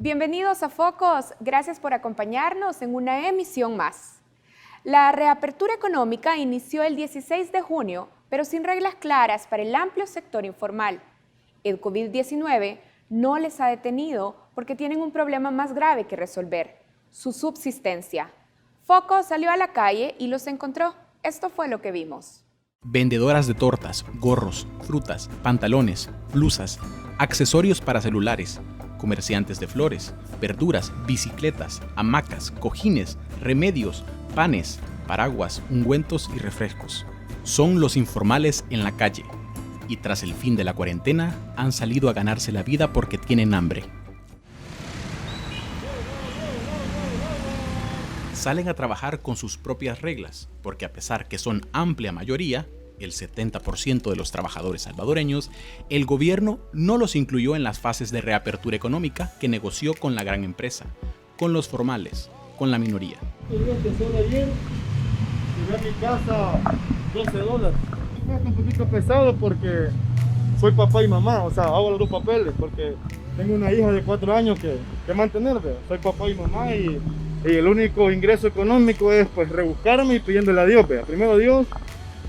Bienvenidos a Focos, gracias por acompañarnos en una emisión más. La reapertura económica inició el 16 de junio, pero sin reglas claras para el amplio sector informal. El COVID-19 no les ha detenido porque tienen un problema más grave que resolver, su subsistencia. Focos salió a la calle y los encontró. Esto fue lo que vimos. Vendedoras de tortas, gorros, frutas, pantalones, blusas, accesorios para celulares, comerciantes de flores, verduras, bicicletas, hamacas, cojines, remedios, panes, paraguas, ungüentos y refrescos. Son los informales en la calle y tras el fin de la cuarentena han salido a ganarse la vida porque tienen hambre. Salen a trabajar con sus propias reglas, porque a pesar que son amplia mayoría, el 70% de los trabajadores salvadoreños, el gobierno no los incluyó en las fases de reapertura económica que negoció con la gran empresa, con los formales, con la minoría. Solo ayer llegué a mi casa $12. Es un poquito pesado porque soy papá y mamá, o sea, hago los dos papeles porque tengo una hija de 4 años que mantener, ¿ve? Soy papá y mamá y el único ingreso económico es pues rebuscarme y pidiéndole a Dios, ¿ve? Primero a Dios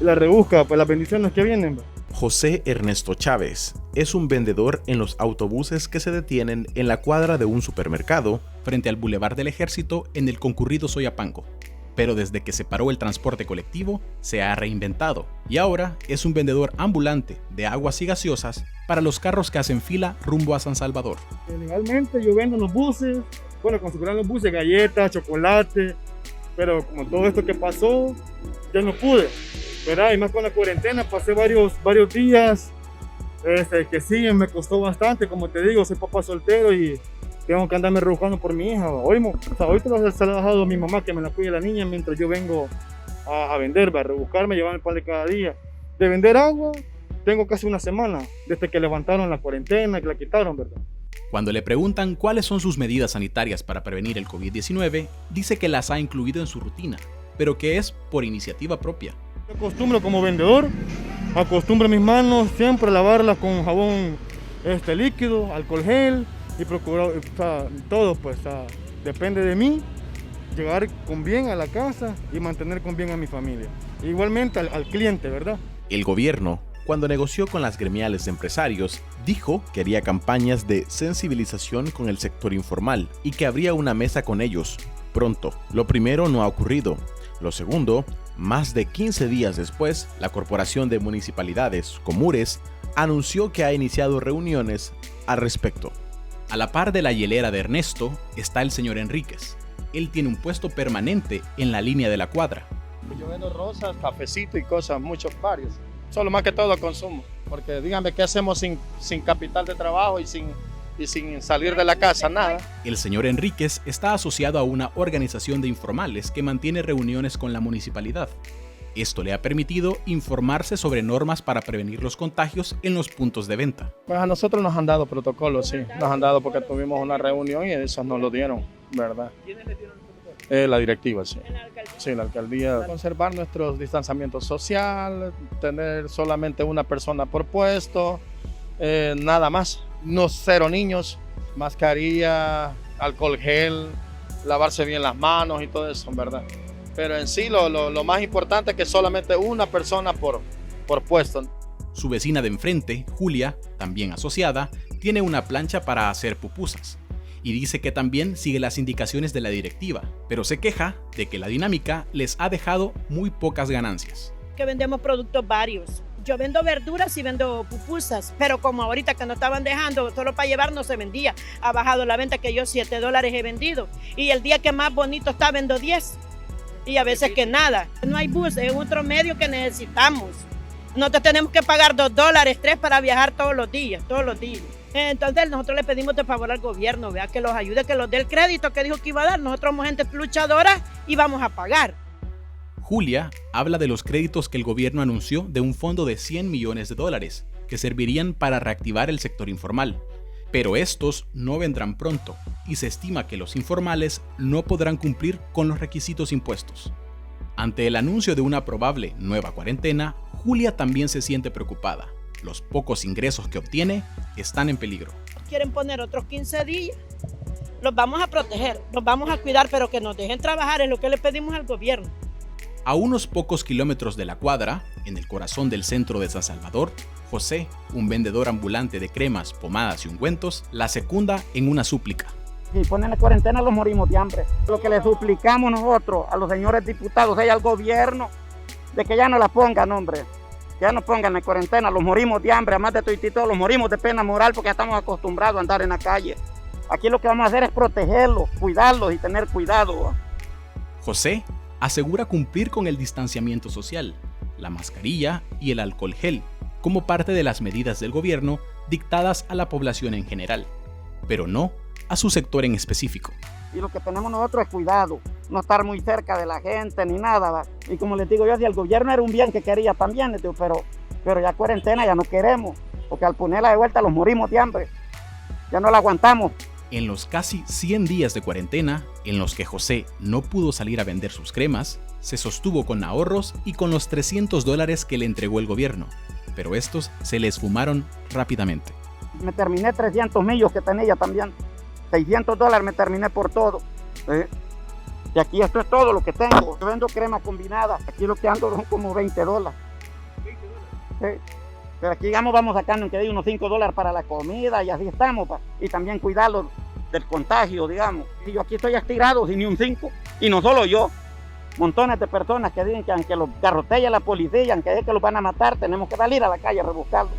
y la rebusca, pues las bendiciones que vienen, ¿ve? José Ernesto Chávez es un vendedor en los autobuses que se detienen en la cuadra de un supermercado frente al Boulevard del Ejército en el concurrido Soyapango. Pero desde que se paró el transporte colectivo, se ha reinventado y ahora es un vendedor ambulante de aguas y gaseosas para los carros que hacen fila rumbo a San Salvador. Legalmente yo vendo en los buses, bueno, configuran los buses, galletas, chocolate, pero como todo esto que pasó, ya no pude, ¿verdad? Y más con la cuarentena, pasé varios días que sí, me costó bastante, como te digo, soy papá soltero y tengo que andarme rebuscando por mi hija. Ahorita se la ha dejado a mi mamá que me la cuide la niña mientras yo vengo a vender, a rebuscarme, llevarme el pan de cada día. De vender agua, tengo casi una semana, desde que levantaron la cuarentena, que la quitaron, ¿verdad? Cuando le preguntan cuáles son sus medidas sanitarias para prevenir el COVID-19, dice que las ha incluido en su rutina, pero que es por iniciativa propia. Yo acostumbro como vendedor, acostumbro mis manos siempre a lavarlas con jabón líquido, alcohol gel, y procurar, todo pues depende de mí, llegar con bien a la casa y mantener con bien a mi familia. Igualmente al cliente, ¿verdad? El gobierno, cuando negoció con las gremiales de empresarios, dijo que haría campañas de sensibilización con el sector informal y que habría una mesa con ellos pronto. Lo primero no ha ocurrido. Lo segundo, más de 15 días después, la Corporación de Municipalidades, Comures, anunció que ha iniciado reuniones al respecto. A la par de la hielera de Ernesto está el señor Enríquez. Él tiene un puesto permanente en la línea de la cuadra. Yo vendo rosas, cafecito y cosas, varios. Solo más que todo consumo. Porque díganme, ¿qué hacemos sin capital de trabajo y sin salir de la casa? Nada. El señor Enríquez está asociado a una organización de informales que mantiene reuniones con la municipalidad. Esto le ha permitido informarse sobre normas para prevenir los contagios en los puntos de venta. Pues a nosotros nos han dado protocolos, sí. Nos han dado porque tuvimos una reunión y eso nos lo dieron, ¿verdad? ¿Quiénes le dieron el protocolo? La directiva, sí. ¿En la alcaldía? Sí, la alcaldía. Conservar nuestro distanciamiento social, tener solamente una persona por puesto, nada más. No, 0 niños, mascarilla, alcohol gel, lavarse bien las manos y todo eso, ¿verdad? Pero en sí lo más importante es que solamente una persona por puesto. Su vecina de enfrente, Julia, también asociada, tiene una plancha para hacer pupusas y dice que también sigue las indicaciones de la directiva, pero se queja de que la dinámica les ha dejado muy pocas ganancias. Que vendemos productos varios. Yo vendo verduras y vendo pupusas, pero como ahorita que nos estaban dejando solo para llevar no se vendía. Ha bajado la venta que yo $7 he vendido y el día que más bonito está vendo 10. Y a veces que nada. No hay bus, es otro medio que necesitamos. Nosotros tenemos que pagar $2, $3 para viajar todos los días. Entonces nosotros le pedimos de favor al gobierno, vea, que los ayude, que los dé el crédito que dijo que iba a dar. Nosotros somos gente luchadora y vamos a pagar. Julia habla de los créditos que el gobierno anunció de un fondo de $100 millones que servirían para reactivar el sector informal. Pero estos no vendrán pronto y se estima que los informales no podrán cumplir con los requisitos impuestos. Ante el anuncio de una probable nueva cuarentena, Julia también se siente preocupada. Los pocos ingresos que obtiene están en peligro. Quieren poner otros 15 días los vamos a proteger, los vamos a cuidar, pero que nos dejen trabajar es lo que le pedimos al gobierno. A unos pocos kilómetros de la cuadra, en el corazón del centro de San Salvador, José, un vendedor ambulante de cremas, pomadas y ungüentos, la secunda en una súplica. Si ponen la cuarentena, los morimos de hambre. Lo que le suplicamos nosotros a los señores diputados y al gobierno, de que ya no la pongan, hombre. Ya no pongan la cuarentena, los morimos de hambre, además de todo, los morimos de pena moral porque ya estamos acostumbrados a andar en la calle. Aquí lo que vamos a hacer es protegerlos, cuidarlos y tener cuidado. José asegura cumplir con el distanciamiento social, la mascarilla y el alcohol gel, como parte de las medidas del gobierno dictadas a la población en general, pero no a su sector en específico. Y lo que tenemos nosotros es cuidado, no estar muy cerca de la gente ni nada, ¿va? Y como les digo yo, si el gobierno era un bien que quería también, les digo, pero ya cuarentena ya no queremos, porque al ponerla de vuelta los morimos de hambre, ya no la aguantamos. En los casi 100 días de cuarentena, en los que José no pudo salir a vender sus cremas, se sostuvo con ahorros y con los $300 que le entregó el gobierno, pero estos se le esfumaron rápidamente. Me terminé 300 millos que tenía también, $600 me terminé por todo. Y aquí esto es todo lo que tengo. Yo vendo crema combinada, aquí lo que ando son como $20. Pero aquí digamos, vamos sacando que hay unos $5 para la comida y así estamos, y también cuidarlo del contagio, digamos. Y yo aquí estoy estirado sin ni un 5, y no solo yo, montones de personas que dicen que aunque los garrotella la policía, aunque es que los van a matar, tenemos que salir a la calle a rebuscarlos.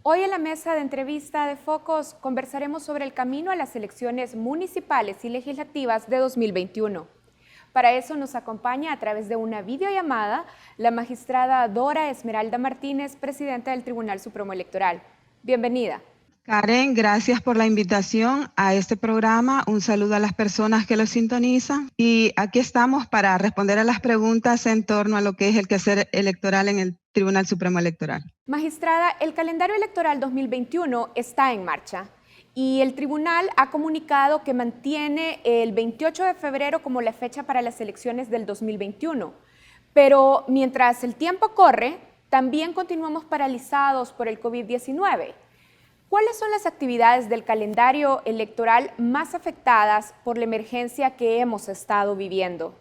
Hoy en la mesa de entrevista de Focos conversaremos sobre el camino a las elecciones municipales y legislativas de 2021. Para eso nos acompaña a través de una videollamada la magistrada Dora Esmeralda Martínez, presidenta del Tribunal Supremo Electoral. Bienvenida. Karen, gracias por la invitación a este programa. Un saludo a las personas que lo sintonizan. Y aquí estamos para responder a las preguntas en torno a lo que es el quehacer electoral en el Tribunal Supremo Electoral. Magistrada, el calendario electoral 2021 está en marcha y el tribunal ha comunicado que mantiene el 28 de febrero como la fecha para las elecciones del 2021. Pero mientras el tiempo corre, también continuamos paralizados por el COVID-19. ¿Cuáles son las actividades del calendario electoral más afectadas por la emergencia que hemos estado viviendo?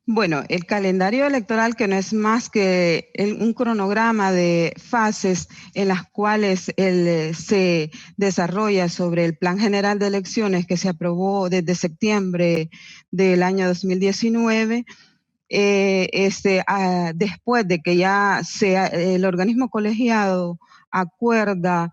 Bueno, el calendario electoral, que no es más que un cronograma de fases en las cuales se desarrolla sobre el Plan General de Elecciones que se aprobó desde septiembre del año 2019, después de que ya el organismo colegiado acuerda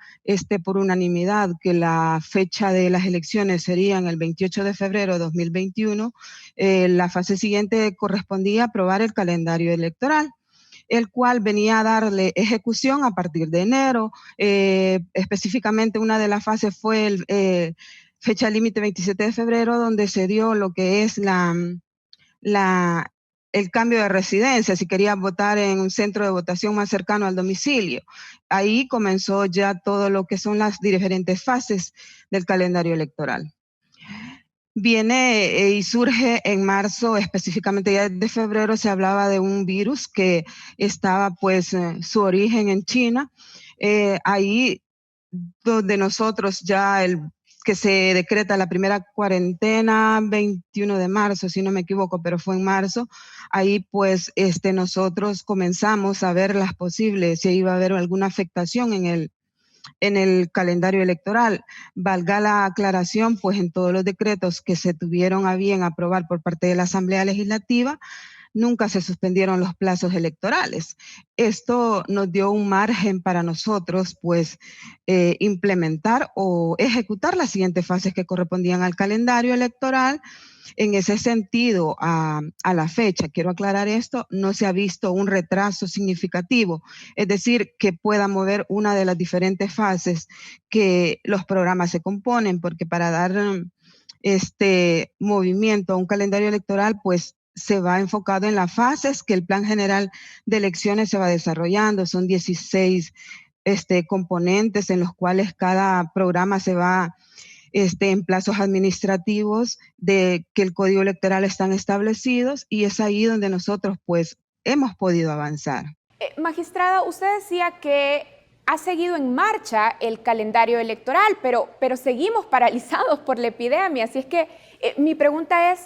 por unanimidad que la fecha de las elecciones serían el 28 de febrero de 2021, la fase siguiente correspondía a aprobar el calendario electoral, el cual venía a darle ejecución a partir de enero. Específicamente una de las fases fue fecha límite 27 de febrero, donde se dio lo que es el cambio de residencia, si quería votar en un centro de votación más cercano al domicilio. Ahí comenzó ya todo lo que son las diferentes fases del calendario electoral. Viene y surge en marzo, específicamente ya desde febrero se hablaba de un virus que estaba su origen en China. Ahí donde nosotros ya que se decreta la primera cuarentena 21 de marzo, si no me equivoco, pero fue en marzo, ahí nosotros comenzamos a ver las posibles, si iba a haber alguna afectación en el calendario electoral. Valga la aclaración, en todos los decretos que se tuvieron a bien aprobar por parte de la Asamblea Legislativa, nunca se suspendieron los plazos electorales. Esto nos dio un margen para nosotros, implementar o ejecutar las siguientes fases que correspondían al calendario electoral. En ese sentido, a la fecha, quiero aclarar esto, no se ha visto un retraso significativo, es decir, que pueda mover una de las diferentes fases que los programas se componen, porque para dar movimiento a un calendario electoral, se va enfocado en las fases que el Plan General de Elecciones se va desarrollando. Son 16 componentes en los cuales cada programa se va en plazos administrativos de que el Código Electoral están establecidos, y es ahí donde nosotros pues hemos podido avanzar. Magistrada, usted decía que ha seguido en marcha el calendario electoral, pero seguimos paralizados por la epidemia. Así es que mi pregunta es,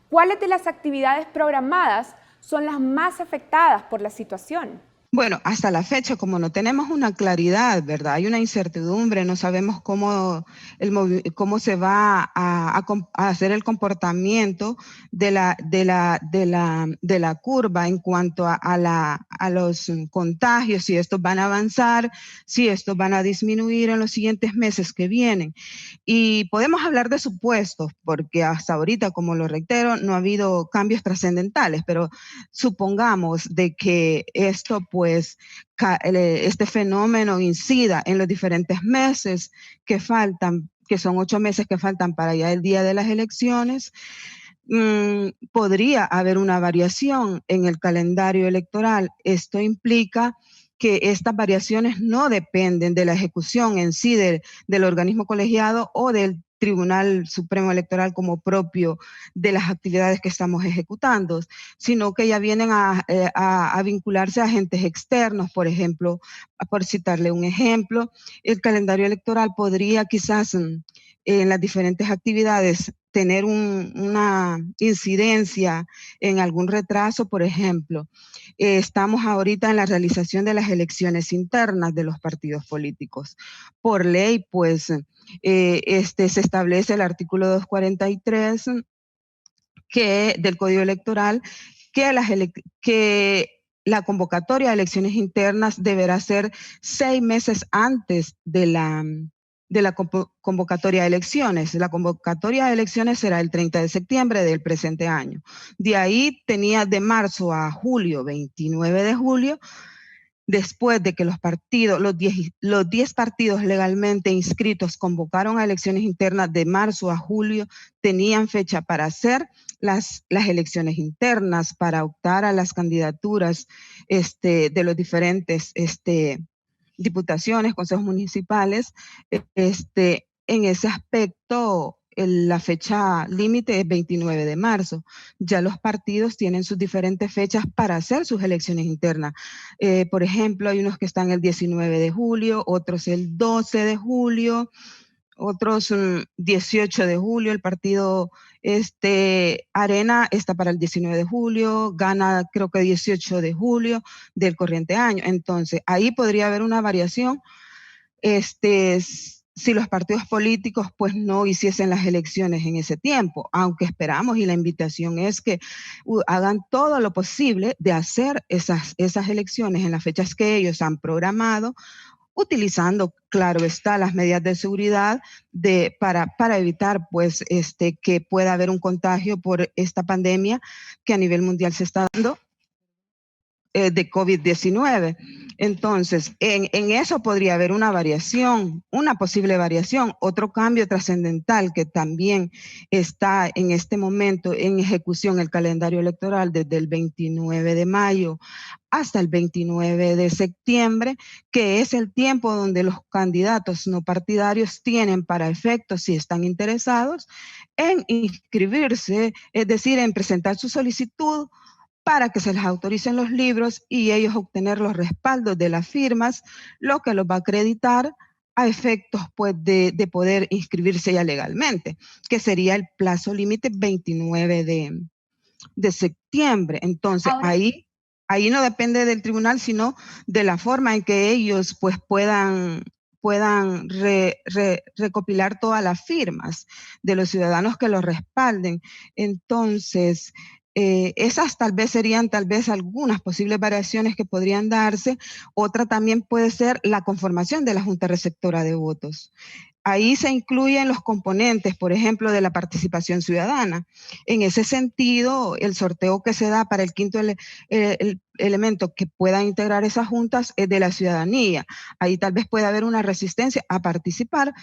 ¿cuáles de las actividades programadas son las más afectadas por la situación? Bueno, hasta la fecha, como no tenemos una claridad, ¿verdad? Hay una incertidumbre, no sabemos cómo se va a hacer el comportamiento de la curva en cuanto a los contagios, si estos van a avanzar, si estos van a disminuir en los siguientes meses que vienen. Y podemos hablar de supuestos, porque hasta ahorita, como lo reitero, no ha habido cambios trascendentales, pero supongamos de que esto pues este fenómeno incida en los diferentes meses que faltan, que son 8 meses que faltan para ya el día de las elecciones. Podría haber una variación en el calendario electoral. Esto implica que estas variaciones no dependen de la ejecución en sí del organismo colegiado o del Tribunal Supremo Electoral como propio de las actividades que estamos ejecutando, sino que ya vienen a vincularse a agentes externos. Por ejemplo, por citarle un ejemplo, el calendario electoral podría quizás en las diferentes actividades tener una incidencia en algún retraso. Por ejemplo, estamos ahorita en la realización de las elecciones internas de los partidos políticos. Por ley, pues, se establece el artículo 243 del Código Electoral que la convocatoria de elecciones internas deberá ser 6 meses antes de la convocatoria de elecciones. La convocatoria de elecciones será el 30 de septiembre del presente año. De ahí tenía de marzo a julio, 29 de julio, después de que los 10 partidos legalmente inscritos convocaron a elecciones internas de marzo a julio, tenían fecha para hacer las elecciones internas, para optar a las candidaturas de los diferentes diputaciones, consejos municipales. En ese aspecto, la fecha límite es 29 de marzo. Ya los partidos tienen sus diferentes fechas para hacer sus elecciones internas. Por ejemplo, hay unos que están el 19 de julio, otros el 12 de julio, otros 18 de julio. El partido Arena está para el 19 de julio, gana creo que 18 de julio del corriente año. Entonces, ahí podría haber una variación si los partidos políticos pues no hiciesen las elecciones en ese tiempo, aunque esperamos, y la invitación es que hagan todo lo posible de hacer esas elecciones en las fechas que ellos han programado, utilizando, claro está, las medidas de seguridad para evitar pues que pueda haber un contagio por esta pandemia que a nivel mundial se está dando de COVID-19. Entonces, en eso podría haber una variación, una posible variación. Otro cambio trascendental que también está en este momento en ejecución el calendario electoral desde el 29 de mayo hasta el 29 de septiembre, que es el tiempo donde los candidatos no partidarios tienen para efectos, si están interesados, en inscribirse, es decir, en presentar su solicitud para que se les autoricen los libros y ellos obtener los respaldos de las firmas, lo que los va a acreditar a efectos pues, de poder inscribirse ya legalmente, que sería el plazo límite 29 de septiembre. Entonces, Ahora, ahí no depende del tribunal, sino de la forma en que ellos pues, puedan recopilar todas las firmas de los ciudadanos que los respalden. Entonces, esas tal vez serían algunas posibles variaciones que podrían darse. Otra también puede ser la conformación de la Junta Receptora de Votos. Ahí se incluyen los componentes, por ejemplo, de la participación ciudadana. En ese sentido, el sorteo que se da para el quinto elemento que pueda integrar esas juntas es de la ciudadanía. Ahí tal vez pueda haber una resistencia a participar,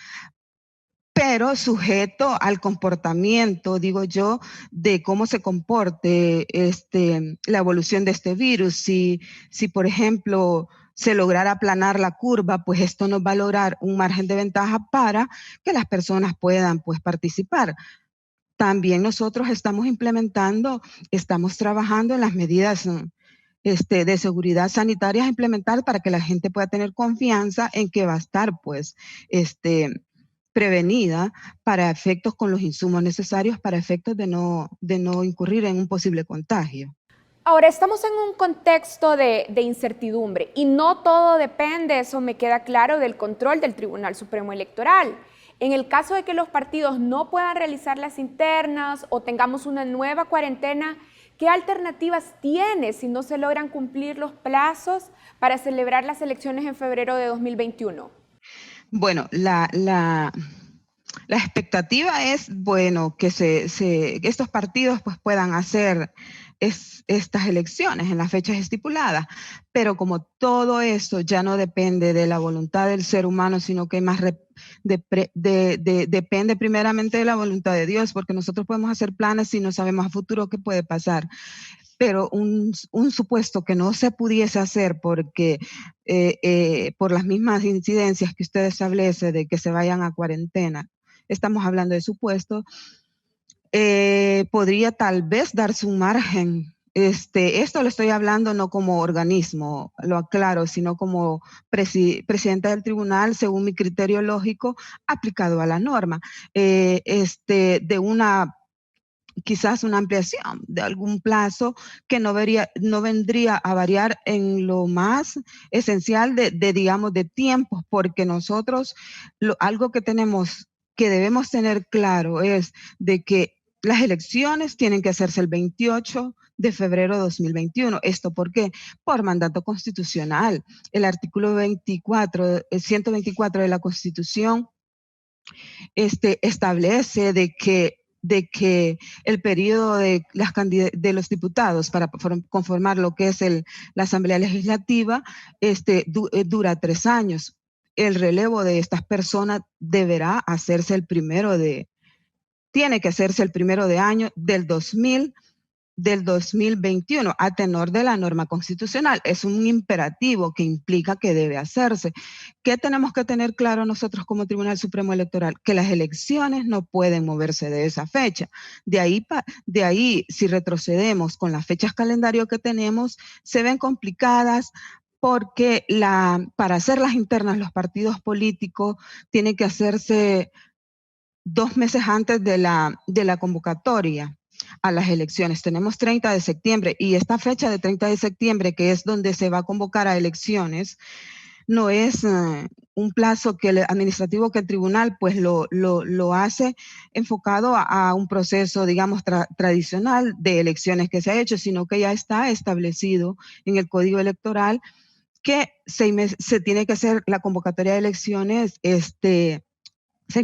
pero sujeto al comportamiento, digo yo, de cómo se comporte la evolución de este virus. Si por ejemplo, se lograra aplanar la curva, pues esto nos va a lograr un margen de ventaja para que las personas puedan pues, participar. También nosotros estamos trabajando en las medidas de seguridad sanitaria a implementar para que la gente pueda tener confianza en que va a estar pues prevenida para efectos con los insumos necesarios para efectos de no incurrir en un posible contagio. Ahora, estamos en un contexto de incertidumbre y no todo depende, eso me queda claro, del control del Tribunal Supremo Electoral. En el caso de que los partidos no puedan realizar las internas o tengamos una nueva cuarentena, ¿qué alternativas tiene si no se logran cumplir los plazos para celebrar las elecciones en febrero de 2021? Bueno, la expectativa es, bueno, que estos partidos pues, puedan hacer estas elecciones en las fechas estipuladas, pero como todo eso ya no depende de la voluntad del ser humano, sino que más depende primeramente de la voluntad de Dios, porque nosotros podemos hacer planes si no sabemos a futuro qué puede pasar. Pero un supuesto que no se pudiese hacer porque por las mismas incidencias que usted establece de que se vayan a cuarentena, estamos hablando de supuestos, podría tal vez darse un margen. Esto lo estoy hablando no como organismo, lo aclaro, sino como presidenta del tribunal, según mi criterio lógico, aplicado a la norma, quizás una ampliación de algún plazo que no vendría a variar en lo más esencial digamos, de tiempos, porque nosotros algo que debemos tener claro es de que las elecciones tienen que hacerse el 28 de febrero de 2021. ¿Esto por qué? Por mandato constitucional. El artículo 124 de la Constitución establece de que el periodo de los diputados para conformar lo que es la Asamblea Legislativa dura 3 años. El relevo de estas personas tiene que hacerse el primero de año del 2021, a tenor de la norma constitucional. Es un imperativo que implica que debe hacerse. ¿Qué tenemos que tener claro nosotros como Tribunal Supremo Electoral? Que las elecciones no pueden moverse de esa fecha. De ahí, si retrocedemos con las fechas calendario que tenemos, se ven complicadas porque para hacer las internas los partidos políticos tienen que hacerse 2 meses antes de la convocatoria a las elecciones. Tenemos 30 de septiembre y esta fecha de 30 de septiembre, que es donde se va a convocar a elecciones, no es un plazo administrativo que el tribunal pues lo hace enfocado a un proceso, digamos, tradicional de elecciones que se ha hecho, sino que ya está establecido en el Código Electoral que se tiene que hacer la convocatoria de elecciones 6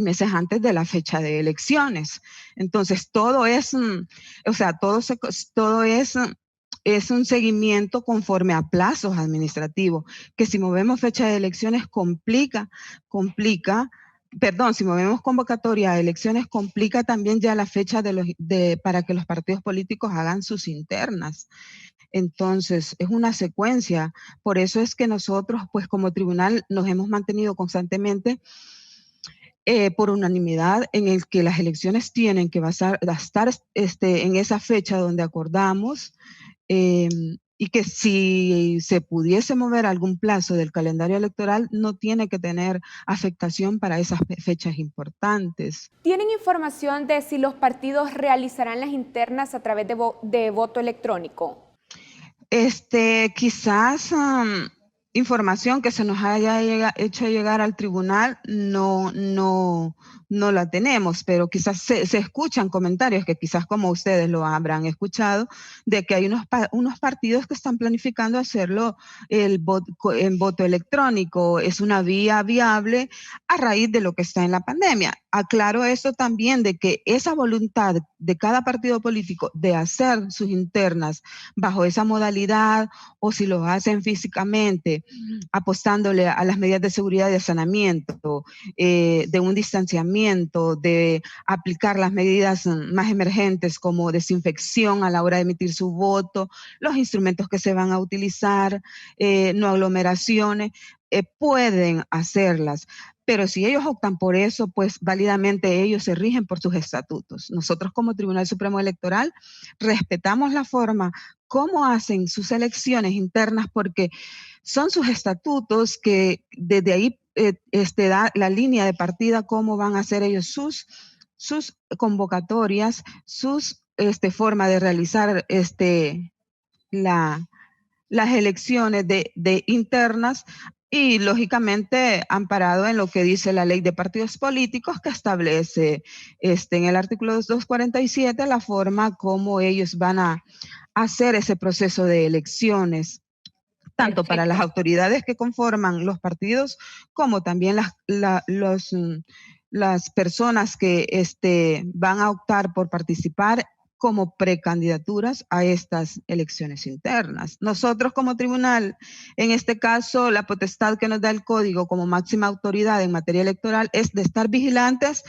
meses antes de la fecha de elecciones. Entonces, todo es un seguimiento conforme a plazos administrativos, que si movemos fecha de elecciones si movemos convocatoria a elecciones complica también ya la fecha para que los partidos políticos hagan sus internas. Entonces, es una secuencia. Por eso es que nosotros, pues como tribunal, nos hemos mantenido constantemente por unanimidad en el que las elecciones tienen que estar en esa fecha donde acordamos y que si se pudiese mover algún plazo del calendario electoral no tiene que tener afectación para esas fechas importantes. ¿Tienen información de si los partidos realizarán las internas a través de voto electrónico? Quizás información que se nos haya hecho llegar al tribunal no la tenemos, pero quizás se escuchan comentarios que quizás como ustedes lo habrán escuchado, de que hay unos partidos que están planificando hacerlo en voto electrónico. Es una vía viable a raíz de lo que está en la pandemia. aclaro esto también, de que esa voluntad de cada partido político de hacer sus internas bajo esa modalidad, o si lo hacen físicamente, apostándole a las medidas de seguridad y de saneamiento, de un distanciamiento, de aplicar las medidas más emergentes como desinfección a la hora de emitir su voto, los instrumentos que se van a utilizar, no aglomeraciones, pueden hacerlas. Pero si ellos optan por eso, pues válidamente ellos se rigen por sus estatutos. Nosotros como Tribunal Supremo Electoral respetamos la forma como hacen sus elecciones internas, porque son sus estatutos que desde ahí da la línea de partida, cómo van a hacer ellos sus convocatorias, sus forma de realizar las elecciones de internas, y lógicamente amparado en lo que dice la ley de partidos políticos, que establece en el artículo 247 la forma como ellos van a hacer ese proceso de elecciones, tanto Perfecto. para las autoridades que conforman los partidos, como también las personas que van a optar por participar como precandidaturas a estas elecciones internas. Nosotros como tribunal, en este caso, la potestad que nos da el código como máxima autoridad en materia electoral es de estar vigilantes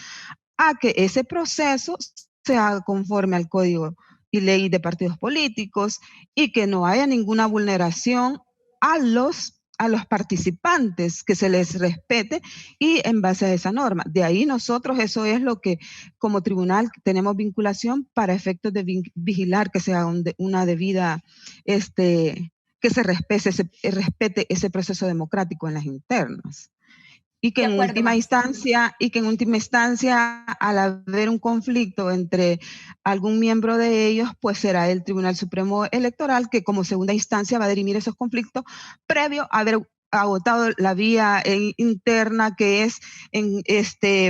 a que ese proceso se haga conforme al código y ley de partidos políticos, y que no haya ninguna vulneración a los participantes, que se les respete y en base a esa norma. De ahí nosotros, eso es lo que como tribunal tenemos vinculación para efectos de vigilar que sea una debida, que se respete ese proceso democrático en las internas. Y que en última instancia, al haber un conflicto entre algún miembro de ellos, pues será el Tribunal Supremo Electoral que como segunda instancia va a dirimir esos conflictos previo a haber agotado la vía interna, que es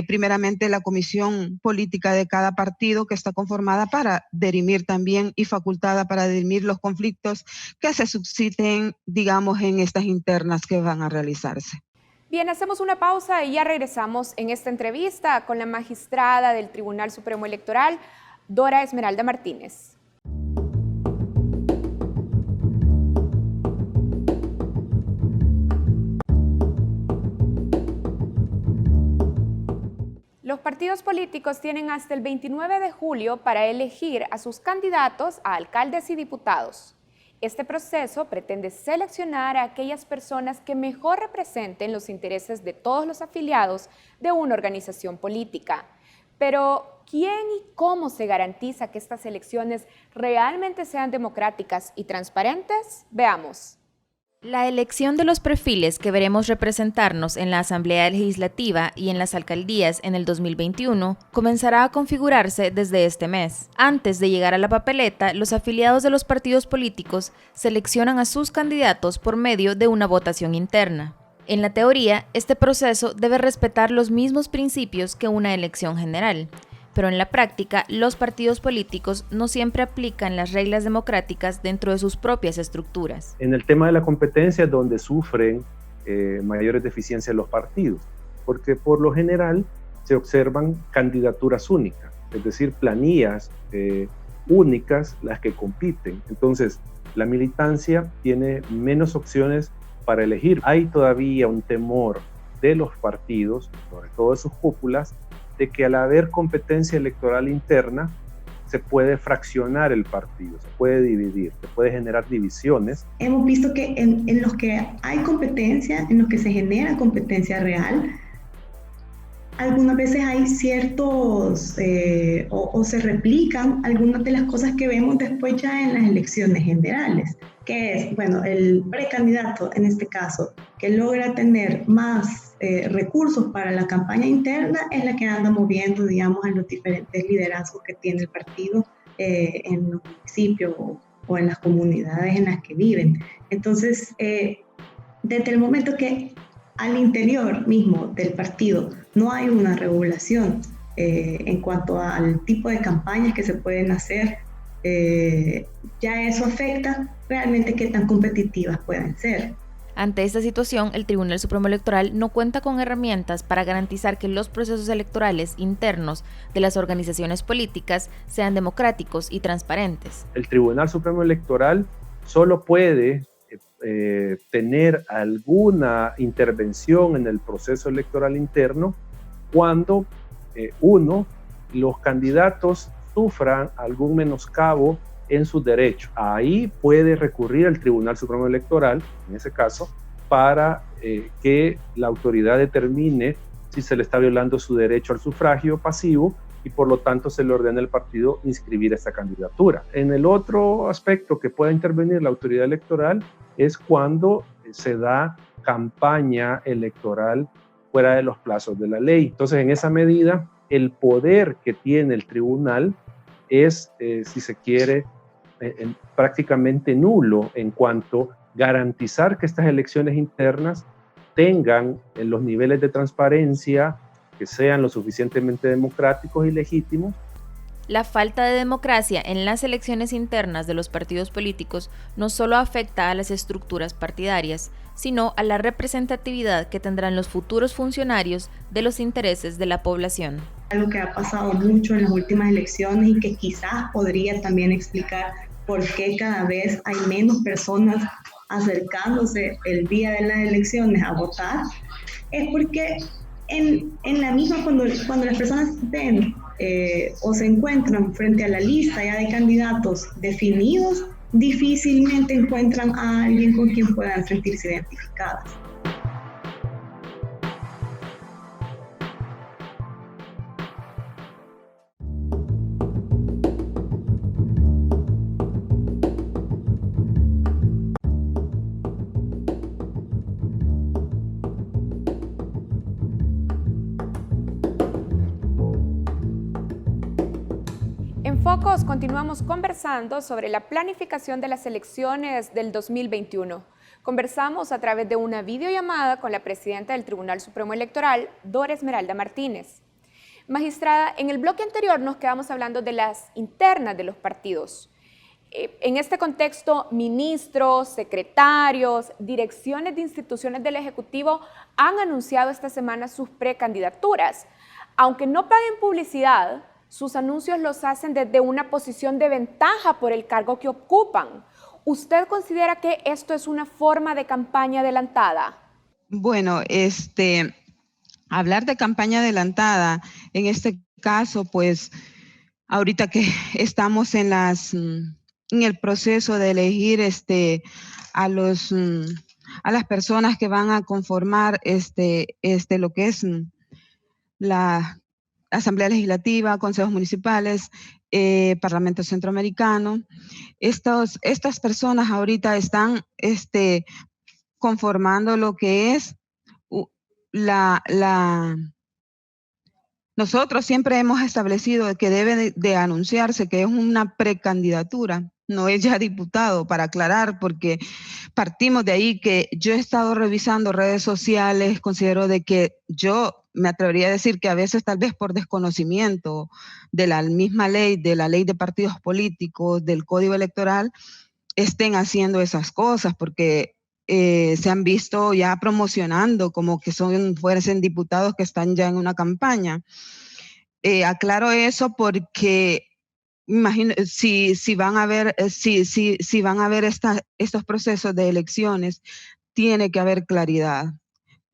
primeramente la comisión política de cada partido, que está conformada para dirimir también y facultada para dirimir los conflictos que se susciten, digamos, en estas internas que van a realizarse. Bien, hacemos una pausa y ya regresamos en esta entrevista con la magistrada del Tribunal Supremo Electoral, Dora Esmeralda Martínez. Los partidos políticos tienen hasta el 29 de julio para elegir a sus candidatos a alcaldes y diputados. Este proceso pretende seleccionar a aquellas personas que mejor representen los intereses de todos los afiliados de una organización política. Pero, ¿quién y cómo se garantiza que estas elecciones realmente sean democráticas y transparentes? Veamos. La elección de los perfiles que veremos representarnos en la Asamblea Legislativa y en las alcaldías en el 2021 comenzará a configurarse desde este mes. Antes de llegar a la papeleta, los afiliados de los partidos políticos seleccionan a sus candidatos por medio de una votación interna. En la teoría, este proceso debe respetar los mismos principios que una elección general, pero en la práctica, los partidos políticos no siempre aplican las reglas democráticas dentro de sus propias estructuras. En el tema de la competencia es donde sufren mayores deficiencias los partidos, porque por lo general se observan candidaturas únicas, es decir, planillas únicas las que compiten. Entonces, la militancia tiene menos opciones para elegir. Hay todavía un temor de los partidos, sobre todo de sus cúpulas, de que al haber competencia electoral interna se puede fraccionar el partido, se puede dividir, se puede generar divisiones. Hemos visto que en los que hay competencia, en los que se genera competencia real, algunas veces hay ciertos o se replican algunas de las cosas que vemos después ya en las elecciones generales, que es, bueno, el precandidato en este caso, que logra tener más recursos para la campaña interna, es la que anda moviendo, digamos, a los diferentes liderazgos que tiene el partido en los municipios o en las comunidades en las que viven. Entonces, desde el momento que al interior mismo del partido no hay una regulación en cuanto al tipo de campañas que se pueden hacer, ya eso afecta realmente qué tan competitivas pueden ser. Ante esta situación, el Tribunal Supremo Electoral no cuenta con herramientas para garantizar que los procesos electorales internos de las organizaciones políticas sean democráticos y transparentes. El Tribunal Supremo Electoral solo puede tener alguna intervención en el proceso electoral interno cuando, los candidatos sufran algún menoscabo en sus derechos. Ahí puede recurrir al Tribunal Supremo Electoral, en ese caso, para que la autoridad determine si se le está violando su derecho al sufragio pasivo y por lo tanto se le ordena al partido inscribir esta candidatura. En el otro aspecto que puede intervenir la autoridad electoral es cuando se da campaña electoral fuera de los plazos de la ley. Entonces, en esa medida, el poder que tiene el tribunal es, si se quiere, prácticamente nulo en cuanto a garantizar que estas elecciones internas tengan los niveles de transparencia que sean lo suficientemente democráticos y legítimos. La falta de democracia en las elecciones internas de los partidos políticos no solo afecta a las estructuras partidarias, sino a la representatividad que tendrán los futuros funcionarios de los intereses de la población. Algo que ha pasado mucho en las últimas elecciones y que quizás podría también explicar por qué cada vez hay menos personas acercándose el día de las elecciones a votar, es porque en la misma, cuando las personas ven o se encuentran frente a la lista ya de candidatos definidos, difícilmente encuentran a alguien con quien puedan sentirse identificadas. En Focos continuamos conversando sobre la planificación de las elecciones del 2021. Conversamos a través de una videollamada con la presidenta del Tribunal Supremo Electoral, Dora Esmeralda Martínez. Magistrada, en el bloque anterior nos quedamos hablando de las internas de los partidos. En este contexto, ministros, secretarios, direcciones de instituciones del Ejecutivo han anunciado esta semana sus precandidaturas. Aunque no paguen publicidad, sus anuncios los hacen desde una posición de ventaja por el cargo que ocupan. ¿Usted considera que esto es una forma de campaña adelantada? Bueno, hablar de campaña adelantada, en este caso, pues, ahorita que estamos en el proceso de elegir a las personas que van a conformar lo que es la Asamblea Legislativa, consejos municipales, Parlamento Centroamericano. Estas personas ahorita están conformando lo que es nosotros siempre hemos establecido que debe de anunciarse que es una precandidatura, no es ya diputado, para aclarar, porque partimos de ahí que yo he estado revisando redes sociales, considero de que yo me atrevería a decir que a veces tal vez por desconocimiento de la misma ley, de la ley de partidos políticos, del código electoral, estén haciendo esas cosas, porque se han visto ya promocionando como que fuesen diputados que están ya en una campaña. Aclaro eso porque imagino, si van a ver, estos procesos de elecciones, tiene que haber claridad.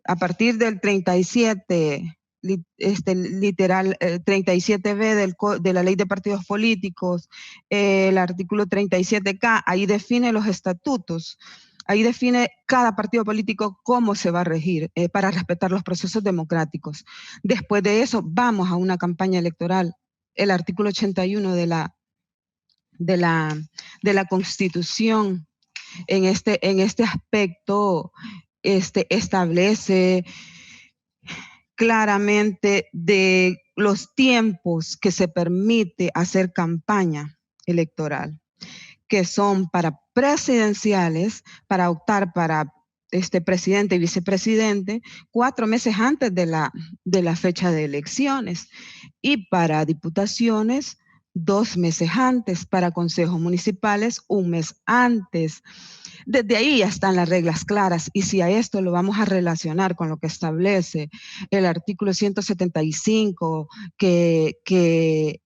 A partir del 37, 37B de la ley de partidos políticos, el artículo 37K, ahí define los estatutos, ahí define cada partido político cómo se va a regir para respetar los procesos democráticos. Después de eso, vamos a una campaña electoral. El artículo 81 de la Constitución en este aspecto establece claramente de los tiempos que se permite hacer campaña electoral, que son para presidenciales, para optar para presidente y vicepresidente 4 meses antes de la fecha de elecciones, y para diputaciones 2 meses antes, para consejos municipales 1 mes antes. Desde ahí ya están las reglas claras, y si a esto lo vamos a relacionar con lo que establece el artículo 175 que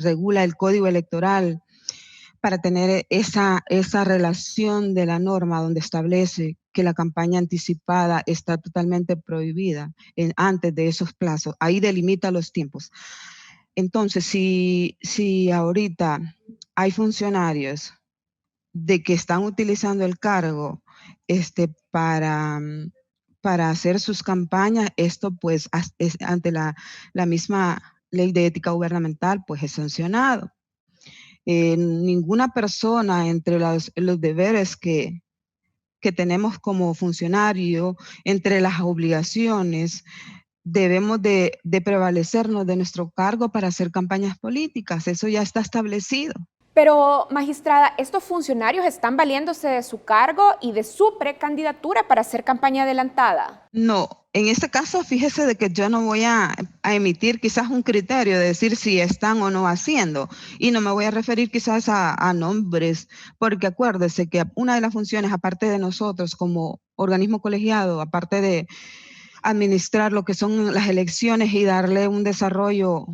regula el Código Electoral, para tener esa relación de la norma donde establece que la campaña anticipada está totalmente prohibida antes de esos plazos. Ahí delimita los tiempos. Entonces, si ahorita hay funcionarios de que están utilizando el cargo para hacer sus campañas, esto pues es ante la misma ley de ética gubernamental pues es sancionado. Ninguna persona entre los deberes que tenemos como funcionario, entre las obligaciones, debemos de prevalecernos de nuestro cargo para hacer campañas políticas. Eso ya está establecido. Pero, magistrada, estos funcionarios están valiéndose de su cargo y de su precandidatura para hacer campaña adelantada. No, en este caso, fíjese de que yo no voy a emitir quizás un criterio de decir si están o no haciendo, y no me voy a referir quizás a nombres, porque acuérdese que una de las funciones, aparte de nosotros como organismo colegiado, aparte de administrar lo que son las elecciones y darle un desarrollo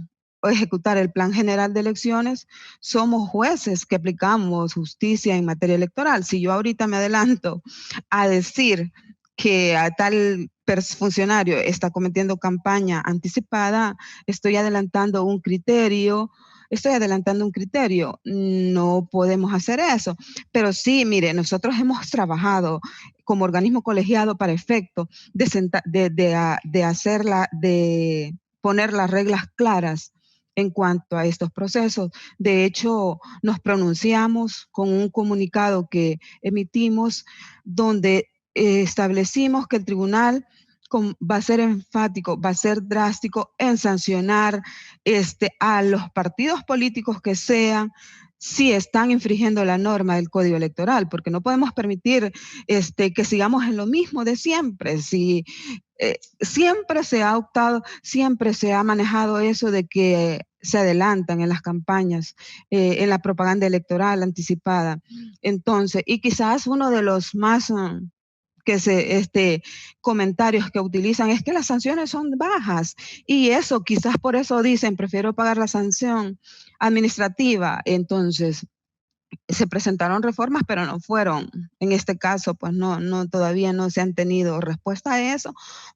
o ejecutar el plan general de elecciones, somos jueces que aplicamos justicia en materia electoral. Si yo ahorita me adelanto a decir que a tal funcionario está cometiendo campaña anticipada, estoy adelantando un criterio. No podemos hacer eso. Pero sí, mire, nosotros hemos trabajado como organismo colegiado para efecto de poner las reglas claras en cuanto a estos procesos. De hecho, nos pronunciamos con un comunicado que emitimos donde establecimos que el tribunal va a ser enfático, va a ser drástico en sancionar a los partidos políticos que sean, si están infringiendo la norma del Código Electoral, porque no podemos permitir que sigamos en lo mismo de siempre. Si siempre se ha optado, siempre se ha manejado eso de que se adelantan en las campañas, en la propaganda electoral anticipada. Entonces, y quizás uno de los más comentarios que utilizan es que las sanciones son bajas, y eso quizás por eso dicen prefiero pagar la sanción administrativa. Entonces se presentaron reformas, pero no fueron, en este caso pues no todavía no se han tenido respuesta a eso,